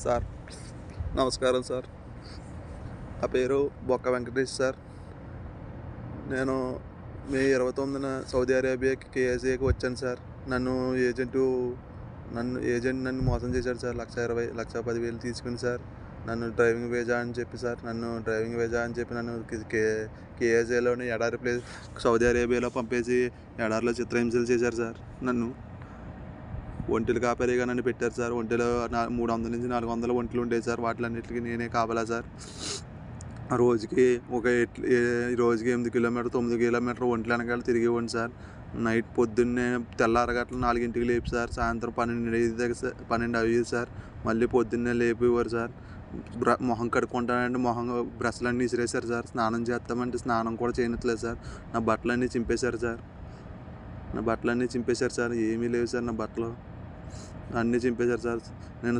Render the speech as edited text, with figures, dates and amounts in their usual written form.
Sir నమస్కారం sir. నా పేరు బొక్క వెంకటేష్ సార్. నేను మే 29న సౌదీ అరేబియాకి కేఎస్ఏకి వచ్చాను సార్. నన్ను ఏజెంట్ నన్ను మోసం చేశాడు సార్. 1,20,000 1,10,000 తీసుకుని సార్ నన్ను డ్రైవింగ్ వీజా అని చెప్పి నన్ను కేఎస్ఏలోని ఎడారి ప్లేస్ సౌదీ అరేబియాలో పంపేసి ఎడారిలో చిత్రహింసలు చేశారు సార్. నన్ను ఒంటెలు కాపరిగా నన్ను పెట్టారు సార్. ఒంటెలో 300 నుంచి 400 ఒంటెలు ఉండేవి సార్. వాటిలన్నిటికీ నేనే కాపలా సార్. రోజుకి 8 కిలోమీటర్ 9 కిలోమీటర్ ఒంటెల వెనకాల తిరిగేవాడిని సార్. నైట్ పొద్దున్నే తెల్లారగట్ల 4ంటికి లేపి సార్ సాయంత్రం 12 అయ్యేది సార్. మళ్ళీ పొద్దున్నే లేపేవారు సార్. మొహం కడుక్కుంటానంటే బ్రష్లన్నీ విసిరేశారు సార్. స్నానం చేస్తామంటే స్నానం కూడా చేయనట్లేదు సార్. నా బట్టలన్నీ చింపేశారు సార్. ఏమీ లేవు సార్. నా బట్టలు అన్నీ చింపేశారు సార్. నేను